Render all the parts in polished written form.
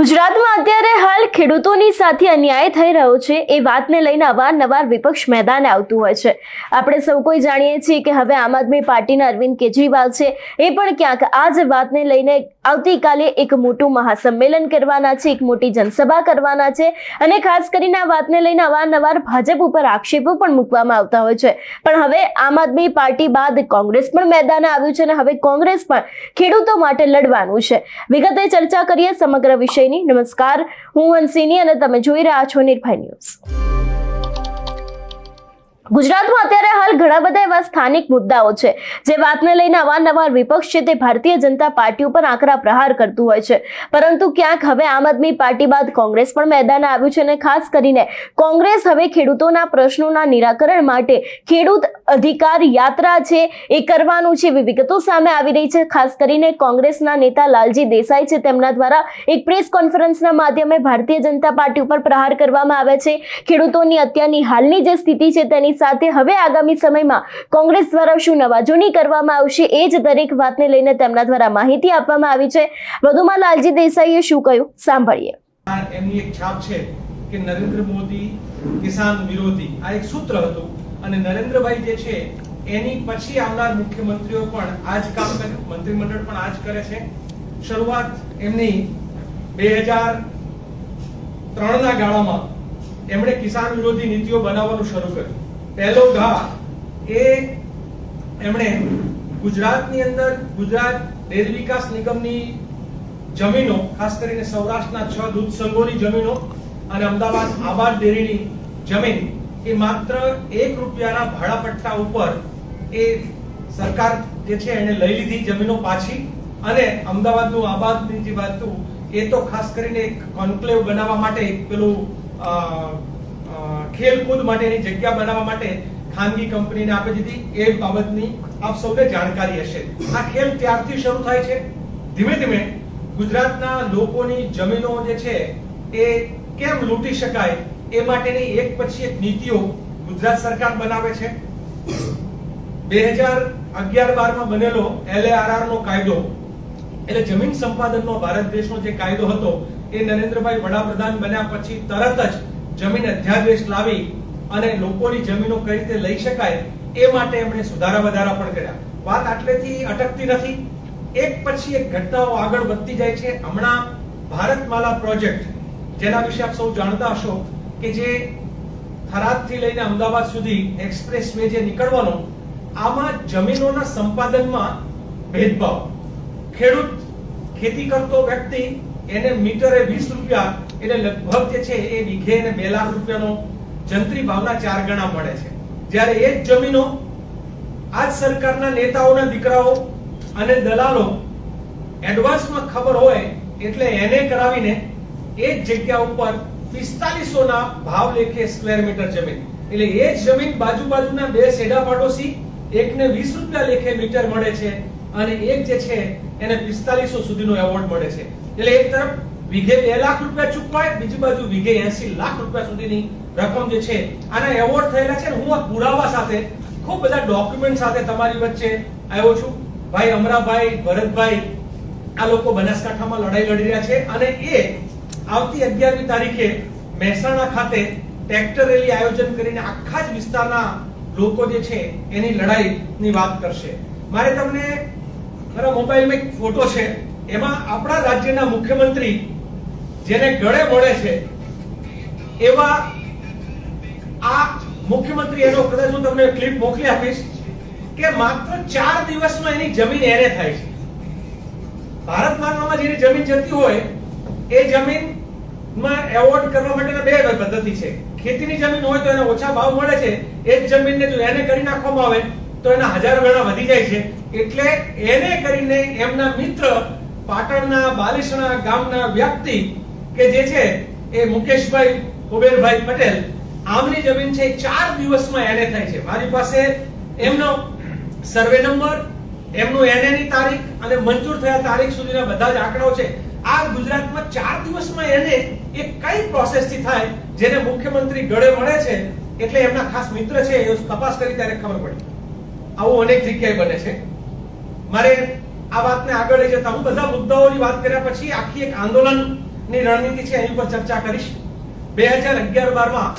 ગુજરાતમાં અત્યારે હાલ ખેડૂતોની સાથે અન્યાય થઈ રહ્યો છે એ વાતને લઈને અવારનવાર વિપક્ષ મેદાને આવતું હોય છે। આપણે સૌ કોઈ જાણીએ છીએ કે હવે આમ આદમી પાર્ટીના અરવિંદ કેજરીવાલ છે એ પણ ક્યાંક આ જ વાતને લઈને આવતીકાલે એક મોટું મહાસંમેલન કરવાના છે, એક મોટી જનસભા કરવાના છે અને ખાસ કરીને આ વાતને લઈને અવારનવાર ભાજપ ઉપર આક્ષેપો પણ મૂકવામાં આવતા હોય છે। પણ હવે આમ આદમી પાર્ટી બાદ કોંગ્રેસ પણ મેદાને આવ્યું છે અને હવે કોંગ્રેસ પણ ખેડૂતો માટે લડવાનું છે। વિગતે ચર્ચા કરીએ સમગ્ર વિષય। નમસ્કાર, હું હંસિની અને તમે જોઈ રહ્યા છો નિર્ભય ન્યૂઝ। ગુજરાતમાં અત્યારે હાલ ઘણા બધા એવા સ્થાનિક મુદ્દાઓ છે જે વાતને લઈને અવારનવાર વિપક્ષ છે તે ભારતીય જનતા પાર્ટી ઉપર આકરા પ્રહાર કરતું હોય છે, પરંતુ ક્યાંક હવે આમ આદમી પાર્ટી બાદ કોંગ્રેસ પણ મેદાને આવ્યું છે અને ખાસ કરીને કોંગ્રેસ હવે ખેડૂતોના પ્રશ્નોના નિરાકરણ માટે ખેડૂત અધિકાર યાત્રા છે એ કરવાનું છે એવી વિગતો સામે આવી રહી છે। ખાસ કરીને કોંગ્રેસના નેતા લાલજી દેસાઈ છે તેમના દ્વારા એક પ્રેસ કોન્ફરન્સના માધ્યમે ભારતીય જનતા પાર્ટી ઉપર પ્રહાર કરવામાં આવે છે। ખેડૂતોની અત્યારની હાલની જે સ્થિતિ છે તેની સાથે હવે આગામી સમયમાં કોંગ્રેસ દ્વારા શું નવાજૂની કરવામાં આવશે એ જ દરેક વાતને લઈને તેમના દ્વારા માહિતી આપવામાં આવી છે। વધુમાં લાલજી દેસાઈએ શું કહ્યું સાંભળીએ। એમની એક છાપ છે કે નરેન્દ્ર મોદી કિસાન વિરોધી, આ એક સૂત્ર હતું અને નરેન્દ્રભાઈ જે છે એની પછી આવનાર મુખ્યમંત્રીઓ પણ આ જ કામ કરે, મંત્રીમંડળ પણ આ જ કરે છે। શરૂઆત એમની 2003 ના ગાળામાં એમણે કિસાન વિરોધી નીતિઓ બનાવવાનું શરૂ કર્યું। પહેલો ઘા એ એમણે ગુજરાતની અંદર ગુજરાત ડેરી વિકાસ નિગમની જમીનો, ખાસ કરીને સૌરાષ્ટ્રના 6 દૂધ સંઘોની જમીનો અને અમદાવાદ આબાદ ડેરીની જમીન એ માત્ર ₹1 ભાડા પટ્ટા ઉપર એ સરકાર જે છે એને લઈ લીધી જમીનો પાછી, અને અમદાવાદનું આબાદની જે વાત એ તો ખાસ કરીને એક કોન્ક્લેવ બનાવવા માટે પેલું ખેલકૂદ માટેની જગ્યા બનાવવા માટે ખાનગી કંપનીને આપી દીધી। એ બાબતની આપ સૌને જાણકારી હશે। આ ખેલ ત્યારથી શરૂ થાય છે। ધીમે ધીમે ગુજરાતના લોકોની જમીનો જે છે એ કેમ લૂંટી શકાય એ માટેની એક પછી એક નીતિઓ ગુજરાત સરકાર બનાવે છે। 2011-12 માં બનેલો LARR નો કાયદો, એટલે જમીન સંપાદનનો ભારત દેશનો જે કાયદો હતો એ નરેન્દ્રભાઈ વડાપ્રધાન બન્યા પછી તરત જ જમીન અધ્યાદેશ લાવી અને લોકોની જમીનો કઈ રીતે લઈ શકાય એ માટે એમણે સુધારા વધારા પણ કર્યા। વાત આટલેથી અટકતી નથી, એક પછી એક ઘટનાઓ આગળ વધતી જાય છે। હમણાં ભારતમાલા પ્રોજેક્ટ, જેના વિશે આપ સૌ જાણતા હશો કે જે થરાદથી લઈને અમદાવાદ સુધી એક્સપ્રેસ વે જે નીકળવાનો, આમાં જમીનોના સંપાદનમાં ભેદભાવ, ખેડૂત ખેતી કરતો વ્યક્તિ એને મીટરે ₹20 એટલે લગભગ જે છે એ વીઘે એને ₹2 લાખ જંત્રી ભાવના 4 ગણા મળે છે। જ્યારે એ જ જમીનો આજ સરકારના નેતાઓના દીકરાઓ અને દલાલો એડવાન્સમાં ખબર હોય એટલે એને કરાવીને એ જ જગ્યા ઉપર 4500 ના ભાવ લેખે સ્ક્વેર મીટર જમીન, એટલે એ જ જમીન બાજુના બે સેડા પાડોશી એકને ₹20 લેખે મીટર મળે છે અને એક જે છે એને 4500 સુધીનો એવોર્ડ મળે છે। એટલે એક તરફ વીઘે ₹2 લાખ ચૂકવાય, બીજી બાજુ વીઘે ₹80 લાખ સુધીની રકમ જે છે આના એવોર્ડ થયેલા છે। હું આ પુરાવા સાથે ખૂબ બધા ડોક્યુમેન્ટ સાથે તમારી વચ્ચે આવ્યો છું। ભાઈ અમરાભાઈ, ભરતભાઈ આ લોકો બનાસકાંઠામાં લડાઈ લડી રહ્યા છે અને એ આવતી 11મી તારીખે મહેસાણા ખાતે ટ્રેક્ટર રેલી આયોજન કરીને આખા જ વિસ્તારના લોકો જે છે એની લડાઈની વાત કરશે। મારે તમને મારા મોબાઈલમાં એક ફોટો છે, એમાં આપણા રાજ્યના મુખ્યમંત્રી જેને ગળે મળે છે એવા આ મુખ્યમંત્રી, એનો કદાચ હું તમને ક્લિપ મોકલી આપીશ કે માત્ર 4 દિવસમાં એની જમીન એને થાય છે। ભારતમાલામાં જેની જમીન જતી હોય એ જમીનમાં એવોર્ડ કરવા માટેના બે પદ્ધતિ છે। ખેતીની જમીન હોય તો એને ઓછા ભાવ મળે છે, એ જ જમીનને જો એને કરી નાખવામાં આવે તો એના 1000 ગણા વધી જાય છે। એટલે એને કરીને એમના મિત્ર પાટણના બાલિસણા ગામના વ્યક્તિ કે જે છે એ મુકેશભાઈ કુબેરભાઈ પટેલ, આમની જમીન છે 4 દિવસમાં એને થાય છે। મારી પાસે એમનો સર્વે નંબર, એમનું એનએની તારીખ અને મંજૂર થયા તારીખ સુધીના બધા જ આંકડાઓ છે। આ ગુજરાતમાં 4 દિવસમાં એને એ કઈ પ્રોસેસથી થાય જેને મુખ્યમંત્રી ગળે મળે છે, એટલે એમના ખાસ મિત્ર છે એ તપાસ કરી ત્યારે ખબર પડી। આવું અનેક જગ્યાએ બને છે। મારે આ વાતને આગળ લઈ જતા હું બધા મુદ્દાઓની વાત કર્યા પછી આખી એક આંદોલન ની રણનીતિ છે એની પર ચર્ચા કરીશ. 2011-12માં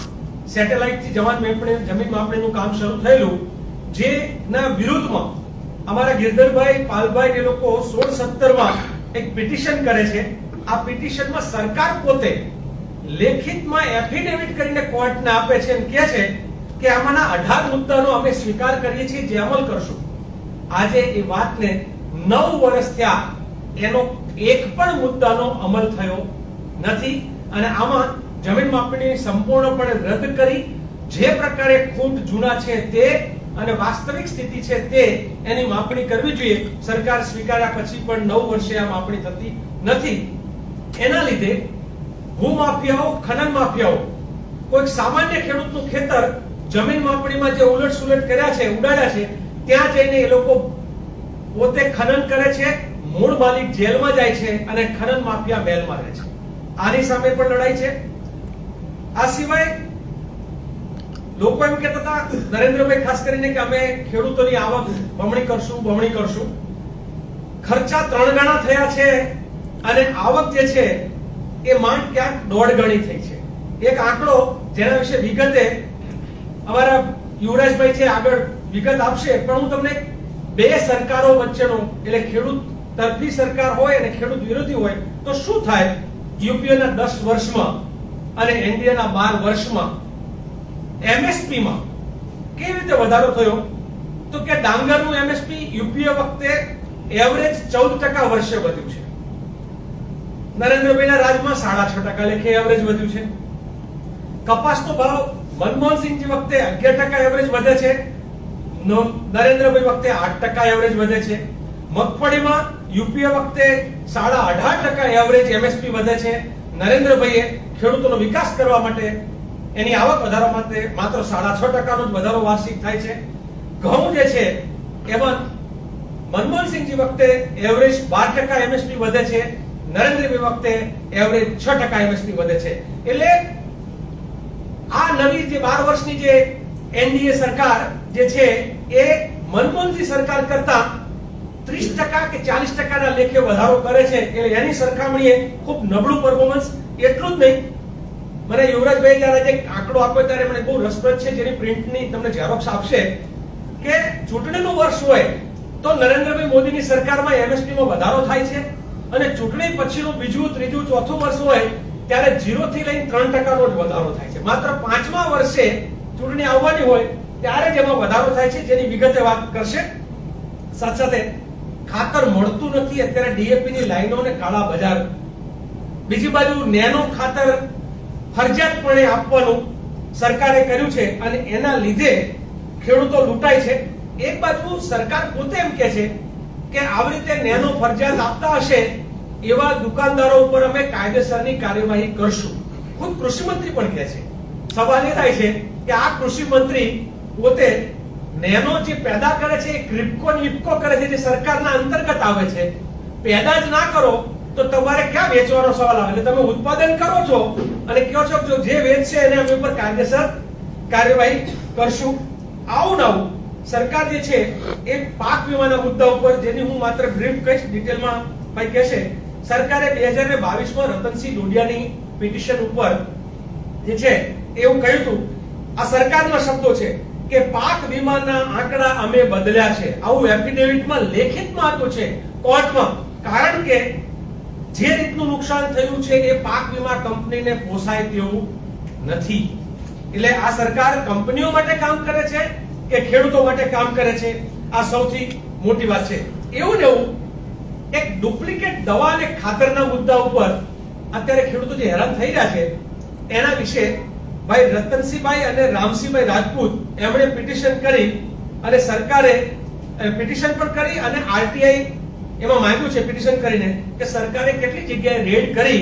સેટેલાઇટથી જમીન માપણીનું કામ શરૂ થયેલું, જેના વિરુદ્ધમાં અમારા ગિરધરભાઈ પાલભાઈ એ લોકો 16-17માં એક પિટિશન કરે છે. આ પિટિશનમાં સરકાર પોતે લેખિતમાં એફિડેવિટ કરીને કોર્ટને આપે છે અને કહે છે કે આમાંના 18 મુદ્દાનો અમે સ્વીકાર કરીએ છીએ, જે અમલ કરશું. આજે એ વાતને 9 વર્ષ થયા, એનો એક પણ મુદ્દાનો અમલ થયો નથી. અને આમાં જમીન માપણી સંપૂર્ણપણે રદ કરી, જે પ્રકારે ખૂટ જૂના છે તે અને વાસ્તવિક સ્થિતિ છે તે એની માપણી કરવી જોઈએ. સરકાર સ્વીકાર્યા પછી પણ 9 વર્ષે આ માપણી થતી નથી. એના લીધે ભૂમાફિયાઓ, ખનન માફિયાઓ કોઈ સામાન્ય ખેડૂતનું ખેતર જમીન માપણીમાં જે ઉલટ સુલટ કર્યા છે, ઉડાડ્યા છે, ત્યાં જઈને એ લોકો પોતે ખનન કરે છે, મૂળ માલિક જેલમાં જાય છે અને ખનન માફિયા બેલમાં રહે છે. આની સામે પણ લડાઈ છે. આ સિવાય લોકો એમ કહેતા હતા, નરેન્દ્રભાઈ ખાસ કરીને, કે અમે ખેડૂતોની આવક બમણી કરશું. ખર્ચા 3 ગણા થયા છે અને આવક જે છે એ માંડ ક્યાંક 1.5 ગણી થઈ છે. એક આંકડો જેના વિશે વિગતે અમારા યુવરાજભાઈ છે આગળ વિગત આપશે, પણ હું તમને બે સરકારો વચ્ચેનો, એટલે ખેડૂત તરફી સરકાર હોય અને ખેડૂત વિરોધી હોય તો શું થાય, યુપીએના 10 વર્ષમાં અને એનડીએના 12 વર્ષમાં એમએસપી માં કેવી રીતે વધારો થયો, તો કે ડાંગરનું એમએસપી યુપીએ વખતે એવરેજ 14% વર્ષે વધ્યું છે. નરેન્દ્રભાઈના રાજમાં 6.5% લેખે એવરેજ વધ્યું છે. કપાસનો ભાવ મનમોહનસિંહજી વખતે 11% એવરેજ વધે છે, નરેન્દ્રભાઈ વખતે 8% એવરેજ વધે છે. મગફળીમાં યુપીએ વખતે 18.5% એવરેજ એમએસપી વધે છે. નરેન્દ્રભાઈએ ખેડૂતોનો વિકાસ કરવા માટે, એની આવક વધારવા માટે માત્ર 6.5% નો જ વધારો વાર્ષિક થાય છે. ઘઉં જે છે એમાં મનમોહનસિંહજી વખતે એવરેજ 12% એમએસપી વધે છે, નરેન્દ્રભાઈ વખતે એવરેજ 6% એમએસપી વધે છે. એટલે આ નવી જે 12 વર્ષની જે એનડીએ સરકાર જે છે એ મનમોહનસિંહ સરકાર કરતા 30% કે 40% ના લેખે વધારો કરે છે. એટલે એની સરખામણીએ ખૂબ નબળું પરફોર્મન્સ. એટલું જ નહીં, મને યુવરાજભાઈ જ્યારે જે આંકડો આપ્યો ત્યારે મને બહુ રસપ્રદ છે, જેની પ્રિન્ટની તમને ઝેરોક્સ આપશે, કે ચૂંટણીનું વર્ષ હોય તો નરેન્દ્રભાઈ મોદીની સરકારમાં એમએસપી માં વધારો થાય છે, અને ચૂંટણી પછીનું બીજું, ત્રીજું, ચોથું વર્ષ હોય ત્યારે 0 થી લઈને 3% નો જ વધારો થાય છે. માત્ર 5મા વર્ષે ચૂંટણી આવવાની હોય ત્યારે જ એમાં વધારો થાય છે, જેની વિગતે વાત કરશે. સાથે સાથે ખાતર મળતું નથી અત્યારે, ડીએપી ની લાઈનો અને કાળા બજાર. બીજી બાજુ નેનો ખાતર ફરજિયાતપણે આપવાનું સરકારે કર્યું છે અને એના લીધે ખેડૂતો લૂંટાય છે. એક બાજુ સરકાર પોતે એમ કહે છે કે આવી રીતે નેનો ફરજિયાત આપતા હશે એવા દુકાનદારો ઉપર અમે કાયદેસરની કાર્યવાહી કરશું. ખુદ કૃષિ મંત્રી પણ કહે છે. સવાલ એ થાય છે કે આ કૃષિ મંત્રી પોતે નેનો જે પેદા કરે છે એ ક્રિપ્કો નિપકો કરે છે, જે સરકારના અંતર્ગત આવે છે. પેદા જ ના કરો તો તમારે ક્યાં વેચવાનો સવાલ આવે? એટલે તમે ઉત્પાદન કરો છો અને કહો છો કે જે વેચશે એને અમે ઉપર કાયદેસર કાર્યવાહી કરશું. આવું નવું સરકાર જે છે એ પાક વીમાના મુદ્દા ઉપર, જેની હું માત્ર બ્રીફ કહીશ, ડિટેલમાં ભાઈ કહેશે. સરકારે 2022માં રતનસિંહ ડોડિયાની પિટિશન ઉપર જે છે એવું કહ્યું હતું, આ સરકારના શબ્દો છે, કે પાક વીમાના આંકડા અમે બદલ્યા છે. આવું એફિડેવિટમાં લેખિતમાં આપ્યું છે કોર્ટમાં. કારણ કે જે રીતનું નુકસાન થયું છે એ પાક વીમા કંપનીને પોસાય તેવું નથી. એટલે આ સરકાર કંપનીઓ માટે કામ કરે છે કે ખેડૂતો માટે કામ કરે છે, આ સૌથી મોટી વાત છે. એવું ને એવું એક ડુપ્લિકેટ દવા અને ખાતરના મુદ્દા ઉપર અત્યારે ખેડૂતો જે હેરાન થઈ રહ્યા છે એના વિશે ભાઈ રતનસિંહભાઈ અને રામસિંહભાઈ રાજપૂત એમણે પિટિશન કરી અને સરકારે પિટિશન પણ કરી અને આરટીઆઈ એમાં માંગ્યું છે પિટિશન કરીને કે સરકારે કેટલી જગ્યાએ રેડ કરી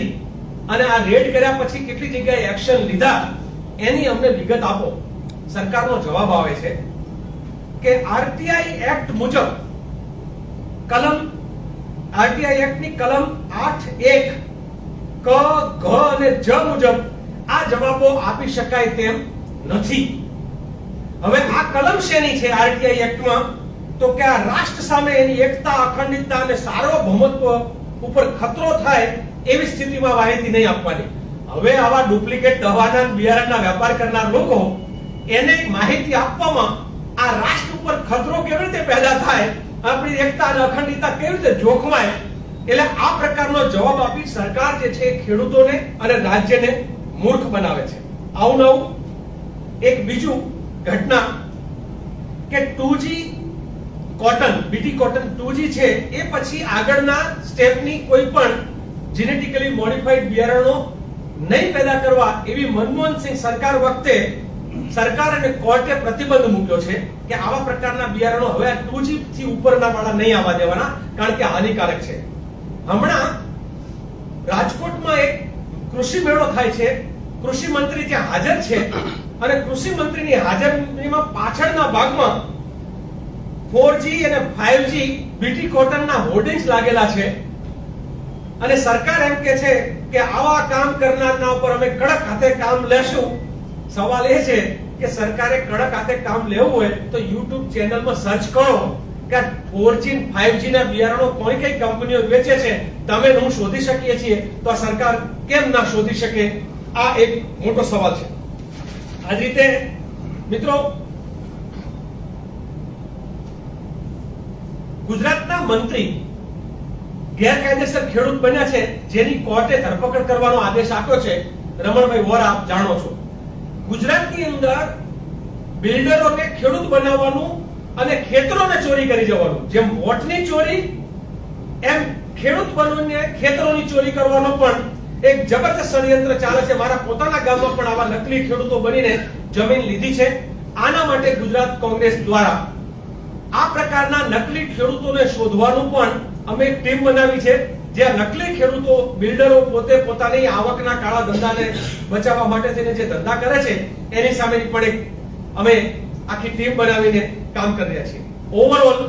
અને આ રેડ કર્યા પછી કેટલી જગ્યાએ એક્શન લીધા એની અમને વિગત આપો. સરકારનો જવાબ આવે છે કે આરટીઆઈ એક્ટ મુજબ આરટીઆઈ એક્ટ ની કલમ 8(1) ક, ઘ અને જ મુજબ આ જવાબો આપી શકાય તેમ નથી. હવે આ કલમ શેની છે આરટીઆઈ એક્ટમાં? તો કે આ રાષ્ટ્ર સામે એની એકતા, અખંડિતતા અને સાર્વભૌમત્વ ઉપર ખતરો થાય એવી સ્થિતિમાં માહિતી નહીં આપવાની. હવે આવા ડુપ્લિકેટ દવાના બિયારણના વેપાર કરનાર લોકો એને માહિતી આપવામાં આ રાષ્ટ્ર ઉપર ખતરો કેવી રીતે પેદા થાય, આપણી એકતા અને અખંડિતતા કેવી રીતે જોખમાય, એટલે આ પ્રકારનો જવાબ આપી સરકાર જે છે ખેડૂતોને અને રાજ્યને મૂર્ખ બનાવે છે. આવું નવું એક બીજું ઘટના કે 2G cotton, BT cotton 2G છે એ પછી આગળના સ્ટેપની કોઈ પણ જેનેટિકલી મોડિફાઈડ બિયારણો નહીં પેદા કરવા એવી મનમોહનસિંહ સરકાર વખતે સરકાર અને કોર્ટે પ્રતિબંધ મૂક્યો છે કે આવા પ્રકારના બિયારણો હવે 2G થી ઉપરના વાળા નહીં આવવા દેવાના, કારણ કે હાનિકારક છે. હમણાં રાજકોટમાં એક કૃષિ મેળો થાય છે, કૃષિ મંત્રી ત્યાં હાજર છે અને કૃષિ મંત્રીની હાજરીમાં પાછળના ભાગમાં 4G અને 5G બીટી કોટનના હોર્ડિંગ્સ લાગેલા છે અને સરકાર એમ કે છે કે આવા કામ કરનારના ઉપર અમે કડક હાથે કામ લેશું. સવાલ એ છે કે સરકારે કડક હાથે કામ લેવું હોય તો YouTube ચેનલમાં સર્ચ કરો કે 4G અને 5G ના બિયારણો કોઈ કઈ કંપનીઓ વેચે છે, તમે હું શોધી શકીએ છીએ તો આ સરકાર કેમ ના શોધી શકે? આ એક મોટો સવાલ છે. આ રીતે મિત્રો, ગુજરાતના મંત્રી ગેરકાયદેસર ખેડૂત બન્યા છે, જેની કોર્ટે ધરપકડ કરવાનો આદેશ આપ્યો છે, રમણભાઈ વોરા, આપ જાણો છો. ગુજરાતની અંદર બિલ્ડરોને ખેડૂત બનાવવાનું અને ખેતરોને ચોરી કરી જવાનું, જેમ વોટની ચોરી એમ ખેડૂત બનીને ખેતરોની ચોરી કરવાનો પણ એક જબરદસ્ત ષડયંત્ર ચાલે છે. મારા પોતાના ગામમાં પણ આવા નકલી ખેડૂતો બનીને જમીન લીધી છે. આના માટે ગુજરાત કોંગ્રેસ દ્વારા આ પ્રકારના નકલી ખેડૂતોને શોધવાનું પણ અમે એક ટીમ બનાવી છે, જે નકલી ખેડૂતો, બિલ્ડરો પોતે પોતાની આવકના કાળા ધંધાને બચાવવા માટે થઈને જે ધંધા કરે છે એની સામેની પણ એક અમે આખી ટીમ બનાવીને કામ કરી રહ્યા છીએ. ઓવરઓલ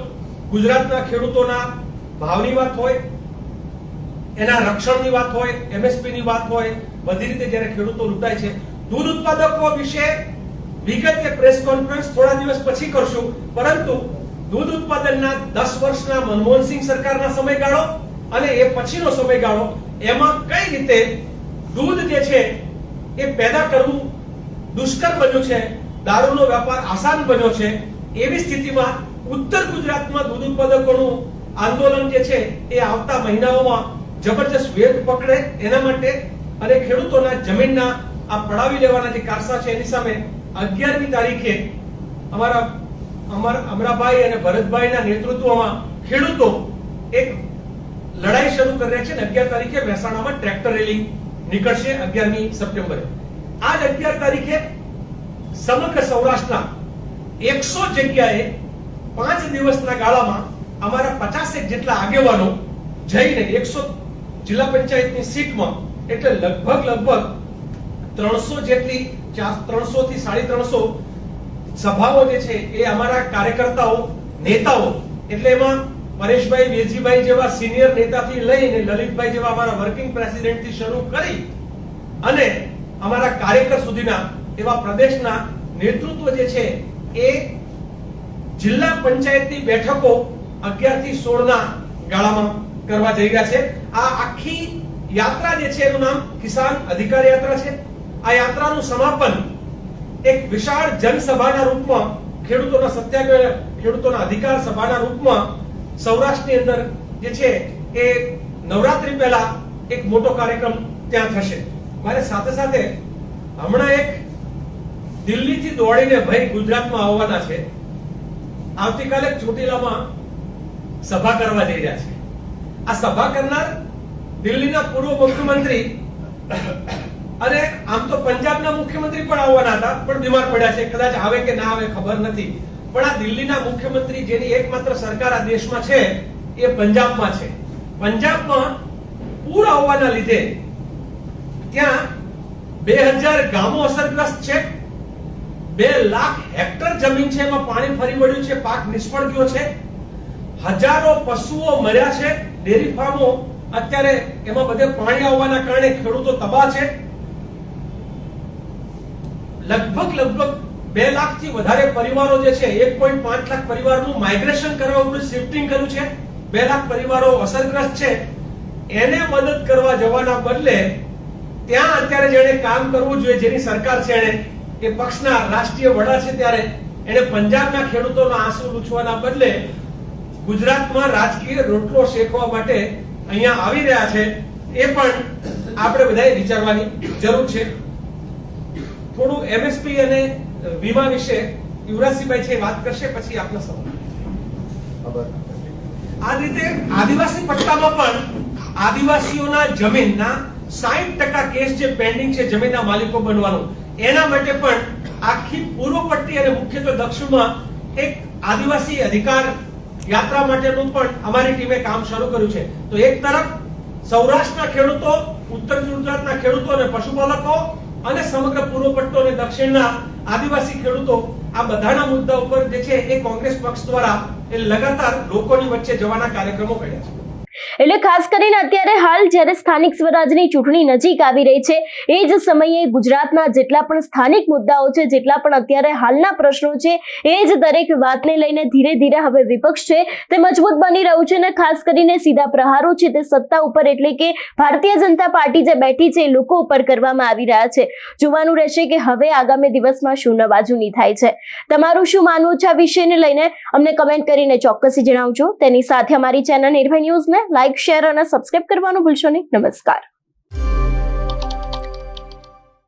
ગુજરાતના ખેડૂતોના ભાવની વાત હોય, એના રક્ષણની વાત હોય, એમએસપી ની વાત હોય, બધી રીતે જ્યારે ખેડૂતો લૂંટાય છે. દૂધ ઉત્પાદકો વિશે વિગતે પ્રેસ કોન્ફરન્સ થોડા દિવસ પછી કરશું, પરંતુ દૂધ ઉત્પાદનના 10 વર્ષના મનમોહનસિંહ સરકારના સમયગાળો અને એ પછીનો સમયગાળો, એમાં કઈ રીતે દૂધ જે છે એ પેદા કરવું દુષ્કર બન્યું છે, દારૂનો વેપાર આસાન બન્યો છે. એવી સ્થિતિમાં ઉત્તર ગુજરાતમાં દૂધ ઉત્પાદકોનું આંદોલન જે છે એ આવતા મહિનાઓમાં જબરજસ્ત વેગ પકડે એના માટે અને ખેડૂતોના જમીનના આ પડાવી લેવાના જે કારસા છે એની સામે 11મી તારીખે અમરાભાઈ અને ભરતભાઈના નેતૃત્વમાં ખેડૂતો એક લડાઈ શરૂ કરી રહ્યા છે. 11 તારીખે મહેસાણામાં ટ્રેક્ટર રેલી નીકળશે 11મી સપ્ટેમ્બરે. આ 11 તારીખે સમગ્ર સૌરાષ્ટ્રના 100 જગ્યાએ 5 દિવસના ગાળામાં અમારા 50 જેટલા આગેવાનો જઈને 100 જિલ્લા પંચાયતની સીટમાં, એટલે લગભગ 300 જેટલી 300 થી 350 સભાઓ જે છે એ અમારા કાર્યકર્તાઓ, નેતાઓ, એટલે એમાં પરેશભાઈ, વેજીભાઈ જેવા સિનિયર નેતાથી લઈને લલિતભાઈ જેવા અમારા વર્કિંગ પ્રેસિડેન્ટ થી શરૂ કરી અને અમારા કાર્યકર સુધીના એવા પ્રદેશના નેતૃત્વ જે છે એ જિલ્લા પંચાયતની બેઠકો 11 થી 16 ના ગાળામાં કરવા જઈ રહ્યા છે. આ આખી યાત્રા જે છે એનું નામ કિસાન અધિકાર યાત્રા છે. આ યાત્રાનું સમાપન એક વિશાળ જનસભાના રૂપમાં, ખેડૂતોના સત્યાગ્રહ, ખેડૂતોના અધિકાર સભાના રૂપમાં સૌરાષ્ટ્રની અંદર જે છે એ નવરાત્રી પહેલા એક મોટો કાર્યક્રમ ત્યાં થશે. મારે સાથે સાથે હમણાં એક દિલ્હીથી દોડીને ભાઈ ગુજરાતમાં આવવાના છે. આવતીકાલે ચોટીલામાં સભા કરવા જઈ રહ્યા છે. આ સભા કરનાર દિલ્હીના પૂર્વ મુખ્યમંત્રી અને આમ તો પંજાબના મુખ્યમંત્રી પણ આવવાના હતા, પણ બીમાર પડ્યા છે. કદાચ આવે કે ના આવે ખબર નથી, પણ આ દિલ્હીના મુખ્યમંત્રી જેની એકમાત્ર સરકાર આ દેશમાં છે એ પંજાબમાં છે. પંજાબમાં પૂર આવવાના લીધે ત્યાં 2000 ગામો અસરગ્રસ્ત છે. 2 લાખ હેક્ટર જમીન છે એમાં પાણી ફરી વળ્યું છે, પાક નિષ્ફળ ગયો છે. હજારો પશુઓ મર્યા છે. ડેરી ફાર્મો અત્યારે એમાં બધે પાણી આવવાના કારણે ખેડૂતો તબાહ છે. લગભગ 2 લાખ થી વધારે પરિવારો જે છે, 1.5 લાખ પરિવારનું માઇગ્રેશન કરવા માટે શિફ્ટિંગ કર્યું છે. 2 લાખ પરિવારો અસરગ્રસ્ત છે. એને મદદ કરવા જવાના બદલે ત્યાં અત્યારે જેણે કામ કરવું જોઈએ, જેની સરકાર છે, એને એ પક્ષના રાષ્ટ્રીય વડા છે, ત્યારે એને પંજાબના ખેડૂતોના આંસુ લૂછવાના બદલે ગુજરાતમાં રાજકીય રોટલો શેકવા માટે અહીંયા આવી રહ્યા છે. એ પણ આપણે બધાએ વિચારવાની જરૂર છે. થોડું એમએસપી અને વીમા વિશે યુવરાજસિંહભાઈ છે વાત કરશે, પછી આપનો સવાલ. આ રીતે આદિવાસી પટ્ટામાં પણ આદિવાસીઓના જમીનના 60% કેસ જે પેન્ડિંગ છે જમીનના માલિકો બનવાનો, એના માટે પણ આખી પૂર્વ પટ્ટી અને મુખ્યત્વે દક્ષિણમાં એક આદિવાસી અધિકાર યાત્રા માટેનું પણ અમારી ટીમે કામ શરૂ કર્યું છે. તો એક તરફ સૌરાષ્ટ્રના ખેડૂતો, ઉત્તર ગુજરાતના ખેડૂતો અને પશુપાલકો અને સમગ્ર પૂર્વ પટ્ટો અને દક્ષિણના આદિવાસી ખેડૂતો, આ બધાના મુદ્દા ઉપર જે છે એ કોંગ્રેસ પક્ષ દ્વારા એ લગાતાર લોકોની વચ્ચે જવાના કાર્યક્રમો કર્યા છે. એટલે ખાસ કરીને અત્યારે હાલ જ્યારે સ્થાનિક સ્વરાજની ચૂંટણી નજીક આવી રહી છે, એ જ સમયે ગુજરાતના જેટલા પણ સ્થાનિક મુદ્દાઓ છે, જેટલા પણ અત્યારે હાલના પ્રશ્નો છે, એ જ દરેક વાતને લઈને ધીરે ધીરે હવે વિપક્ષ છે તે મજબૂત બની રહ્યું છે. અને ખાસ કરીને સીધા પ્રહારો છે તે સત્તા ઉપર એટલે કે ભારતીય જનતા પાર્ટી જે બેઠી છે એ લોકો ઉપર કરવામાં આવી રહ્યા છે. જોવાનું રહેશે કે હવે આગામી દિવસમાં શું નવાજૂની થાય છે. તમારું શું માનવું છે આ વિષયને લઈને અમને કમેન્ટ કરીને ચોક્કસથી જણાવજો. તેની સાથે અમારી ચેનલ નિર્ભય ન્યૂઝને લાઈક, શેર અને સબસ્ક્રાઇબ કરવાનું ભૂલશો નહીં. નમસ્કાર.